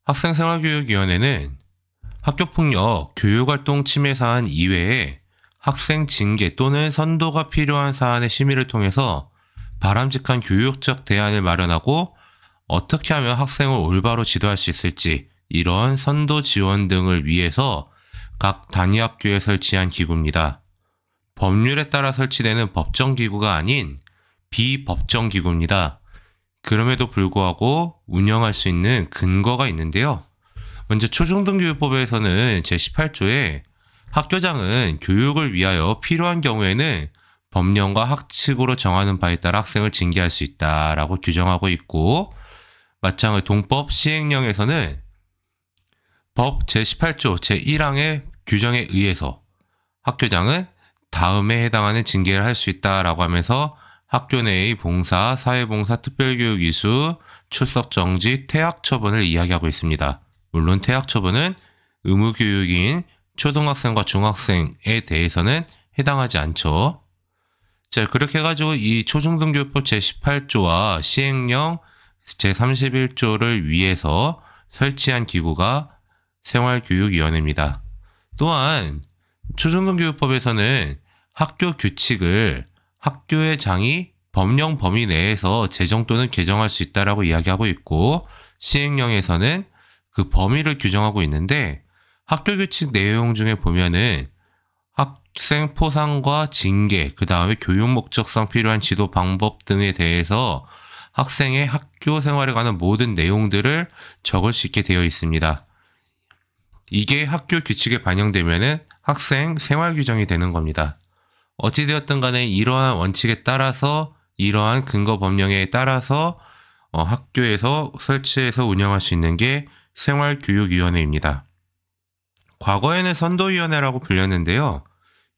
학생생활교육위원회는 학교폭력, 교육활동 침해 사안 이외에 학생 징계 또는 선도가 필요한 사안의 심의를 통해서 바람직한 교육적 대안을 마련하고 어떻게 하면 학생을 올바로 지도할 수 있을지 이런 선도 지원 등을 위해서 각 단위학교에 설치한 기구입니다. 법률에 따라 설치되는 법정기구가 아닌 비법정기구입니다. 그럼에도 불구하고 운영할 수 있는 근거가 있는데요. 먼저 초중등교육법에서는 제18조에 학교장은 교육을 위하여 필요한 경우에는 법령과 학칙으로 정하는 바에 따라 학생을 징계할 수 있다라고 규정하고 있고, 마찬가지로 동법 시행령에서는 법 제18조 제1항의 규정에 의해서 학교장은 다음에 해당하는 징계를 할 수 있다라고 하면서 학교 내의 봉사, 사회봉사, 특별교육 이수, 출석 정지, 퇴학 처분을 이야기하고 있습니다. 물론 퇴학 처분은 의무교육인 초등학생과 중학생에 대해서는 해당하지 않죠. 자, 그렇게 해가지고 이 초중등교육법 제18조와 시행령 제31조를 위해서 설치한 기구가 생활교육위원회입니다. 또한 초중등교육법에서는 학교 규칙을 학교의 장이 법령 범위 내에서 제정 또는 개정할 수 있다라고 이야기하고 있고, 시행령에서는 그 범위를 규정하고 있는데, 학교 규칙 내용 중에 보면은 학생 포상과 징계, 그 다음에 교육 목적상 필요한 지도 방법 등에 대해서 학생의 학교 생활에 관한 모든 내용들을 적을 수 있게 되어 있습니다. 이게 학교 규칙에 반영되면은 학생 생활 규정이 되는 겁니다. 어찌되었든 간에 이러한 원칙에 따라서, 이러한 근거 법령에 따라서 학교에서 설치해서 운영할 수 있는 게 생활교육위원회입니다. 과거에는 선도위원회라고 불렸는데요.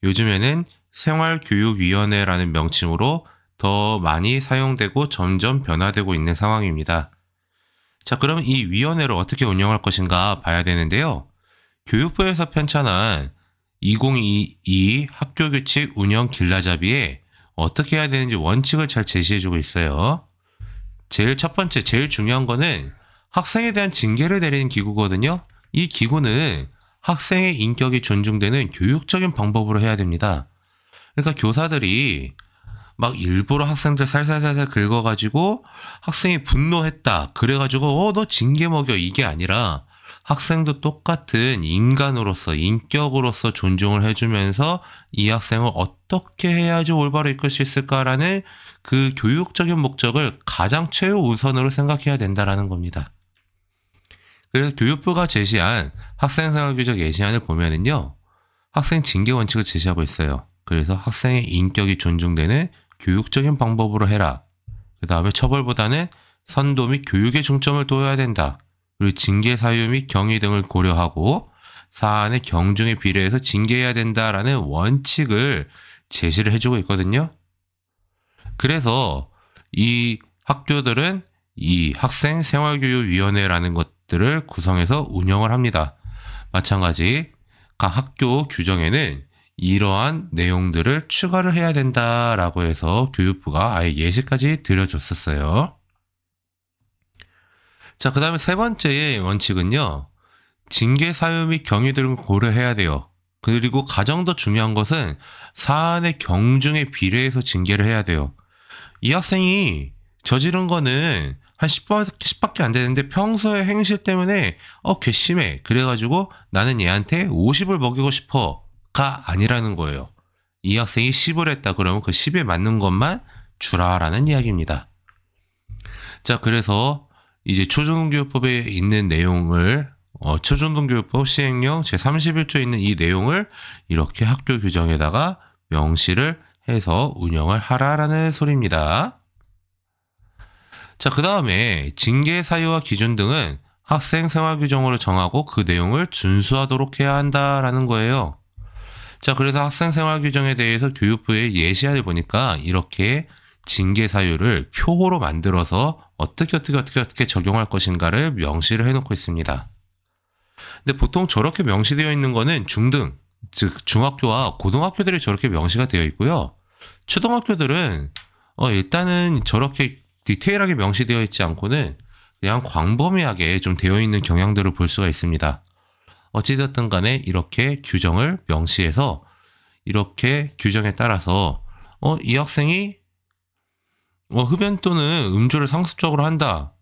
요즘에는 생활교육위원회라는 명칭으로 더 많이 사용되고 점점 변화되고 있는 상황입니다. 자, 그럼 이 위원회를 어떻게 운영할 것인가 봐야 되는데요. 교육부에서 편찬한 2022 학교규칙 운영 길라잡이에 어떻게 해야 되는지 원칙을 잘 제시해주고 있어요. 제일 첫 번째, 제일 중요한 거는 학생에 대한 징계를 내리는 기구거든요. 이 기구는 학생의 인격이 존중되는 교육적인 방법으로 해야 됩니다. 그러니까 교사들이 막 일부러 학생들 살살살살 긁어가지고 학생이 분노했다, 그래가지고 너 징계 먹여, 이게 아니라 학생도 똑같은 인간으로서, 인격으로서 존중을 해주면서 이 학생을 어떻게 해야지 올바로 이끌 수 있을까라는 그 교육적인 목적을 가장 최우선으로 생각해야 된다라는 겁니다. 그래서 교육부가 제시한 학생생활규칙 예시안을 보면은요, 학생 징계 원칙을 제시하고 있어요. 그래서 학생의 인격이 존중되는 교육적인 방법으로 해라. 그 다음에 처벌보다는 선도 및 교육에 중점을 둬야 된다. 그리고 징계 사유 및 경위 등을 고려하고 사안의 경중에 비례해서 징계해야 된다라는 원칙을 제시를 해주고 있거든요. 그래서 이 학교들은 이 학생생활교육위원회라는 것들을 구성해서 운영을 합니다. 마찬가지 각 학교 규정에는 이러한 내용들을 추가를 해야 된다라고 해서 교육부가 아예 예시까지 드려줬었어요. 자, 그 다음에 세 번째의 원칙은요, 징계 사유 및 경위 등을 고려해야 돼요. 그리고 가장 더 중요한 것은 사안의 경중에 비례해서 징계를 해야 돼요. 이 학생이 저지른 거는 한 10밖에 안 되는데 평소의 행실 때문에 괘씸해. 그래가지고 나는 얘한테 50을 먹이고 싶어가 아니라는 거예요. 이 학생이 10을 했다 그러면 그 10에 맞는 것만 주라라는 이야기입니다. 자, 그래서 이제 초중등교육법에 있는 내용을 초중등교육법 시행령 제31조에 있는 이 내용을 이렇게 학교 규정에다가 명시를 해서 운영을 하라라는 소리입니다. 자, 그 다음에 징계 사유와 기준 등은 학생 생활 규정으로 정하고 그 내용을 준수하도록 해야 한다라는 거예요. 자, 그래서 학생 생활 규정에 대해서 교육부의 예시안을 보니까 이렇게 징계 사유를 표로 만들어서 어떻게 적용할 것인가를 명시를 해놓고 있습니다. 근데 보통 저렇게 명시되어 있는 거는 중등, 즉 중학교와 고등학교들이 저렇게 명시가 되어 있고요. 초등학교들은 일단은 저렇게 디테일하게 명시되어 있지 않고는 그냥 광범위하게 좀 되어 있는 경향들을 볼 수가 있습니다. 어찌됐든 간에 이렇게 규정을 명시해서 이렇게 규정에 따라서 이 학생이 흡연 또는 음주를 상습적으로 한다.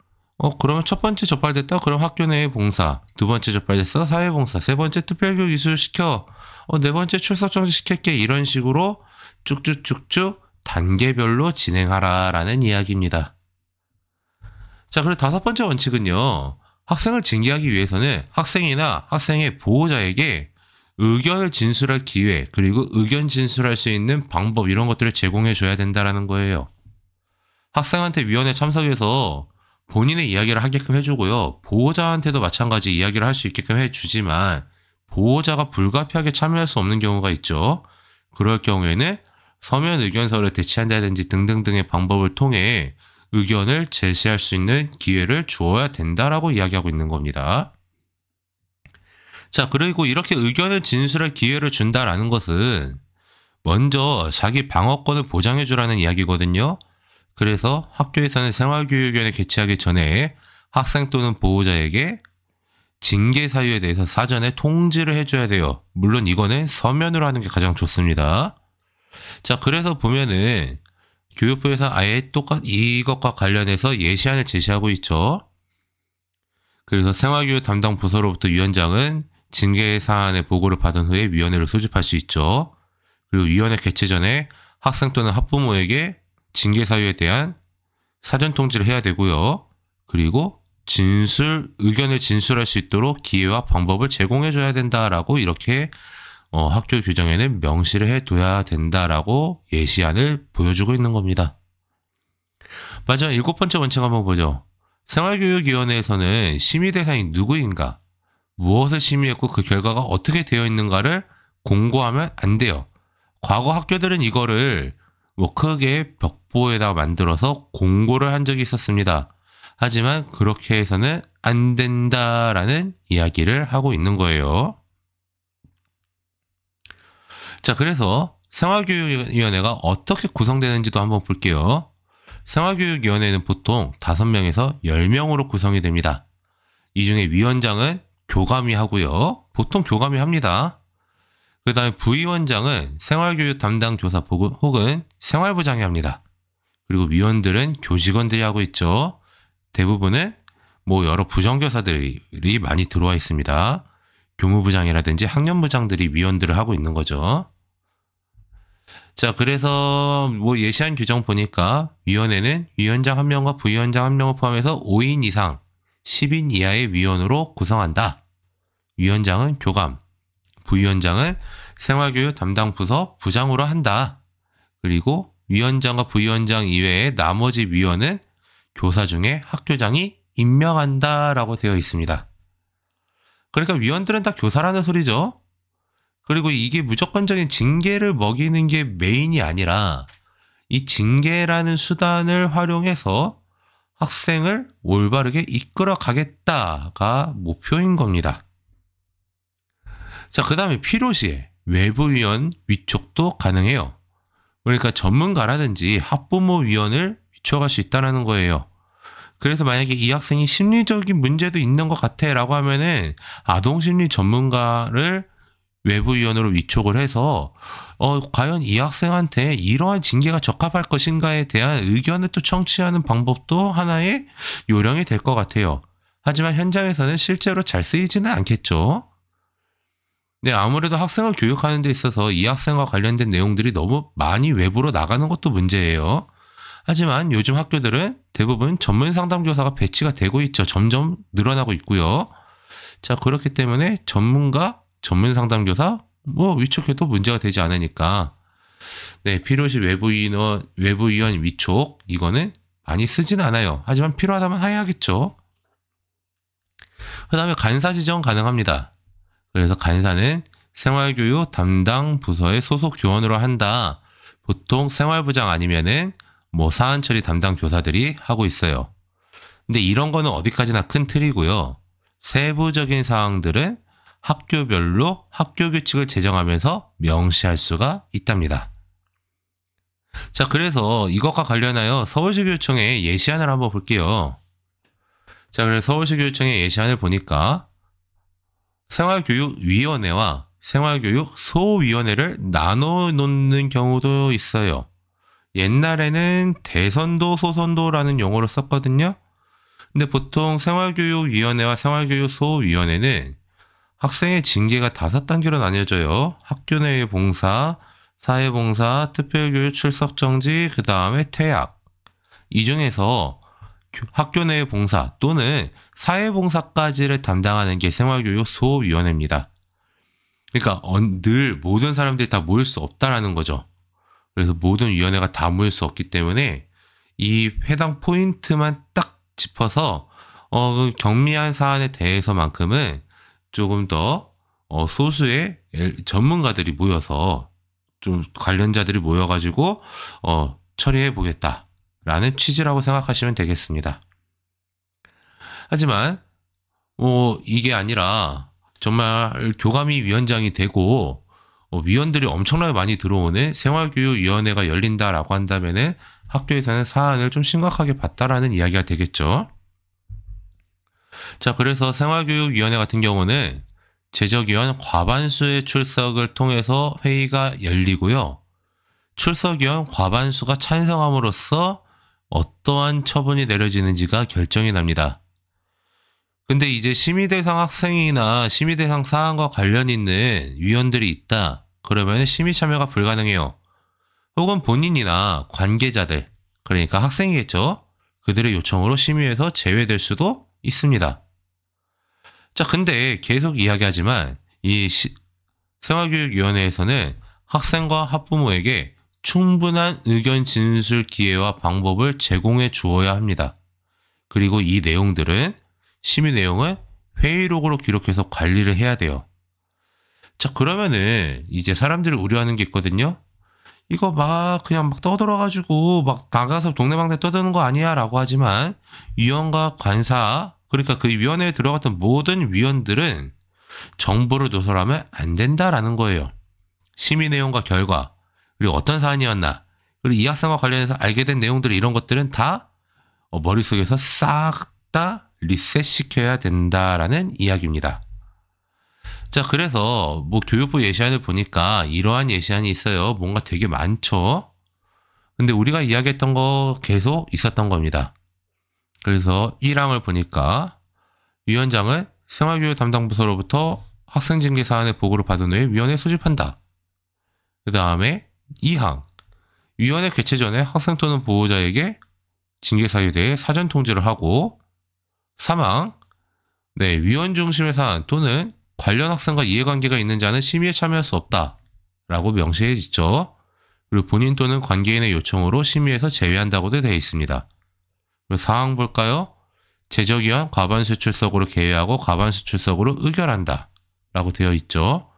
그러면 첫 번째 적발됐다? 그럼 학교 내에 봉사. 두 번째 적발됐어? 사회봉사. 세 번째 특별교육 이수시켜. 네 번째 출석 정지 시킬게. 이런 식으로 쭉쭉쭉쭉 단계별로 진행하라라는 이야기입니다. 자, 그리고 다섯 번째 원칙은요. 학생을 징계하기 위해서는 학생이나 학생의 보호자에게 의견을 진술할 기회, 그리고 의견 진술할 수 있는 방법 이런 것들을 제공해 줘야 된다라는 거예요. 학생한테 위원회 참석해서 본인의 이야기를 하게끔 해주고요. 보호자한테도 마찬가지 이야기를 할 수 있게끔 해주지만 보호자가 불가피하게 참여할 수 없는 경우가 있죠. 그럴 경우에는 서면 의견서를 대체한다든지 등등등의 방법을 통해 의견을 제시할 수 있는 기회를 주어야 된다라고 이야기하고 있는 겁니다. 자, 그리고 이렇게 의견을 진술할 기회를 준다라는 것은 먼저 자기 방어권을 보장해 주라는 이야기거든요. 그래서 학교에서는 생활교육위원회 개최하기 전에 학생 또는 보호자에게 징계 사유에 대해서 사전에 통지를 해줘야 돼요. 물론 이거는 서면으로 하는 게 가장 좋습니다. 자, 그래서 보면은 교육부에서 아예 이것과 관련해서 예시안을 제시하고 있죠. 그래서 생활교육 담당 부서로부터 위원장은 징계 사안의 보고를 받은 후에 위원회를 소집할 수 있죠. 그리고 위원회 개최 전에 학생 또는 학부모에게 징계 사유에 대한 사전 통지를 해야 되고요. 그리고 의견을 진술할 수 있도록 기회와 방법을 제공해 줘야 된다라고 이렇게 학교 규정에는 명시를 해둬야 된다라고 예시안을 보여주고 있는 겁니다. 마지막 일곱 번째 원칙 한번 보죠. 생활교육위원회에서는 심의 대상이 누구인가, 무엇을 심의했고 그 결과가 어떻게 되어 있는가를 공고하면 안 돼요. 과거 학교들은 이거를 크게 벽보에다 만들어서 공고를 한 적이 있었습니다. 하지만 그렇게 해서는 안 된다라는 이야기를 하고 있는 거예요. 자, 그래서 생활교육위원회가 어떻게 구성되는지도 한번 볼게요. 생활교육위원회는 보통 5명에서 10명으로 구성이 됩니다. 이 중에 위원장은 교감이 하고요. 보통 교감이 합니다. 그 다음에 부위원장은 생활교육 담당 교사 혹은 생활부장이 합니다. 그리고 위원들은 교직원들이 하고 있죠. 대부분은 여러 부정교사들이 많이 들어와 있습니다. 교무부장이라든지 학년부장들이 위원들을 하고 있는 거죠. 자, 그래서 예시한 규정 보니까 위원회는 위원장 1명과 부위원장 1명을 포함해서 5인 이상 10인 이하의 위원으로 구성한다. 위원장은 교감, 부위원장은 생활교육 담당 부서 부장으로 한다. 그리고 위원장과 부위원장 이외의 나머지 위원은 교사 중에 학교장이 임명한다라고 되어 있습니다. 그러니까 위원들은 다 교사라는 소리죠. 그리고 이게 무조건적인 징계를 먹이는 게 메인이 아니라 이 징계라는 수단을 활용해서 학생을 올바르게 이끌어 가겠다가 목표인 겁니다. 자, 그 다음에 필요시에 외부위원 위촉도 가능해요. 그러니까 전문가라든지 학부모 위원을 위촉할 수 있다는 거예요. 그래서 만약에 이 학생이 심리적인 문제도 있는 것 같아 라고 하면은 아동심리 전문가를 외부위원으로 위촉을 해서 과연 이 학생한테 이러한 징계가 적합할 것인가에 대한 의견을 또 청취하는 방법도 하나의 요령이 될 것 같아요. 하지만 현장에서는 실제로 잘 쓰이지는 않겠죠. 네, 아무래도 학생을 교육하는 데 있어서 이 학생과 관련된 내용들이 너무 많이 외부로 나가는 것도 문제예요. 하지만 요즘 학교들은 대부분 전문 상담교사가 배치가 되고 있죠. 점점 늘어나고 있고요. 자, 그렇기 때문에 전문 상담교사 위촉해도 문제가 되지 않으니까 네, 필요시 외부위원 위촉 이거는 많이 쓰진 않아요. 하지만 필요하다면 해야겠죠. 그 다음에 간사 지정 가능합니다. 그래서 간사는 생활교육 담당 부서의 소속 교원으로 한다. 보통 생활부장 아니면은 사안처리 담당 교사들이 하고 있어요. 근데 이런 거는 어디까지나 큰 틀이고요. 세부적인 사항들은 학교별로 학교 규칙을 제정하면서 명시할 수가 있답니다. 자, 그래서 이것과 관련하여 서울시교육청의 예시안을 한번 볼게요. 자, 그래서 서울시 교육청의 예시안을 보니까 생활교육위원회와 생활교육소위원회를 나눠 놓는 경우도 있어요. 옛날에는 대선도 소선도라는 용어를 썼거든요. 근데 보통 생활교육위원회와 생활교육소위원회는 학생의 징계가 5단계로 나뉘어져요. 학교 내의 봉사, 사회봉사, 특별교육 출석 정지, 그 다음에 퇴학. 이 중에서 학교 내의 봉사 또는 사회봉사까지를 담당하는 게 생활교육소위원회입니다. 그러니까 늘 모든 사람들이 다 모일 수 없다라는 거죠. 그래서 모든 위원회가 다 모일 수 없기 때문에 이 해당 포인트만 딱 짚어서 경미한 사안에 대해서만큼은 조금 더 소수의 전문가들이 모여서 좀 관련자들이 모여가지고 처리해 보겠다라는 취지라고 생각하시면 되겠습니다. 하지만 이게 아니라 정말 교감위 위원장이 되고 위원들이 엄청나게 많이 들어오는 생활교육위원회가 열린다라고 한다면은 학교에서는 사안을 좀 심각하게 봤다라는 이야기가 되겠죠. 자, 그래서 생활교육위원회 같은 경우는 재적위원 과반수의 출석을 통해서 회의가 열리고요. 출석위원 과반수가 찬성함으로써 어떠한 처분이 내려지는지가 결정이 납니다. 근데 이제 심의대상 학생이나 심의대상 사안과 관련 있는 위원들이 있다. 그러면 심의 참여가 불가능해요. 혹은 본인이나 관계자들, 그러니까 학생이겠죠. 그들의 요청으로 심의에서 제외될 수도 있습니다. 자, 근데 계속 이야기하지만 이 생활교육위원회에서는 학생과 학부모에게 충분한 의견 진술 기회와 방법을 제공해 주어야 합니다. 그리고 이 내용들은 심의 내용은 회의록으로 기록해서 관리를 해야 돼요. 자, 그러면은 이제 사람들이 우려하는 게 있거든요. 이거 그냥 떠들어가지고 나가서 동네방네 떠드는 거 아니야 라고 하지만 위원과 관사, 그러니까 그 위원회에 들어갔던 모든 위원들은 정보를 누설하면 안 된다라는 거예요. 심의 내용과 결과, 그리고 어떤 사안이었나, 그리고 이 학생과 관련해서 알게 된 내용들, 이런 것들은 다 머릿속에서 싹 다 리셋 시켜야 된다라는 이야기입니다. 자, 그래서 교육부 예시안을 보니까 이러한 예시안이 있어요. 뭔가 되게 많죠. 근데 우리가 이야기했던 거 계속 있었던 겁니다. 그래서 1항을 보니까 위원장은 생활교육 담당 부서로부터 학생 징계 사안의 보고를 받은 후에 위원회에 소집한다. 그 다음에 2항, 위원회 개최 전에 학생 또는 보호자에게 징계 사유에 대해 사전 통지를 하고, 3항, 위원 중심의 사안 또는 관련 학생과 이해관계가 있는 자는 심의에 참여할 수 없다 라고 명시해 있죠. 그리고 본인 또는 관계인의 요청으로 심의에서 제외한다고도 되어 있습니다. 그리고 4항 볼까요? 재적위원 과반수 출석으로 개회하고 과반수 출석으로 의결한다 라고 되어 있죠.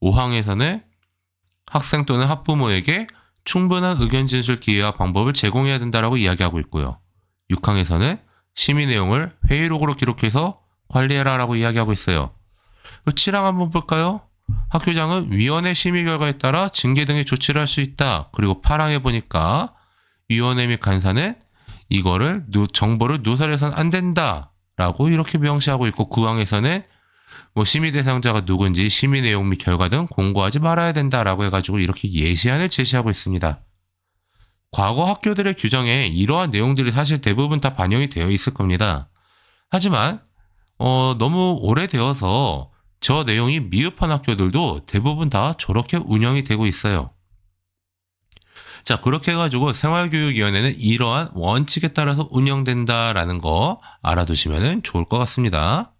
5항에서는 학생 또는 학부모에게 충분한 의견 진술 기회와 방법을 제공해야 된다라고 이야기하고 있고요. 6항에서는 심의 내용을 회의록으로 기록해서 관리해라 라고 이야기하고 있어요. 7항 한번 볼까요? 학교장은 위원회 심의 결과에 따라 징계 등의 조치를 할 수 있다. 그리고 8항에 보니까 위원회 및 간사는 이거를 정보를 누설해서는 안 된다 라고 이렇게 명시하고 있고, 9항에서는 심의 대상자가 누군지 심의 내용 및 결과 등 공고하지 말아야 된다라고 해가지고 이렇게 예시안을 제시하고 있습니다. 과거 학교들의 규정에 이러한 내용들이 사실 대부분 다 반영이 되어 있을 겁니다. 하지만 너무 오래되어서 저 내용이 미흡한 학교들도 대부분 다 저렇게 운영이 되고 있어요. 자, 그렇게 해가지고 생활교육위원회는 이러한 원칙에 따라서 운영된다라는 거 알아두시면 좋을 것 같습니다.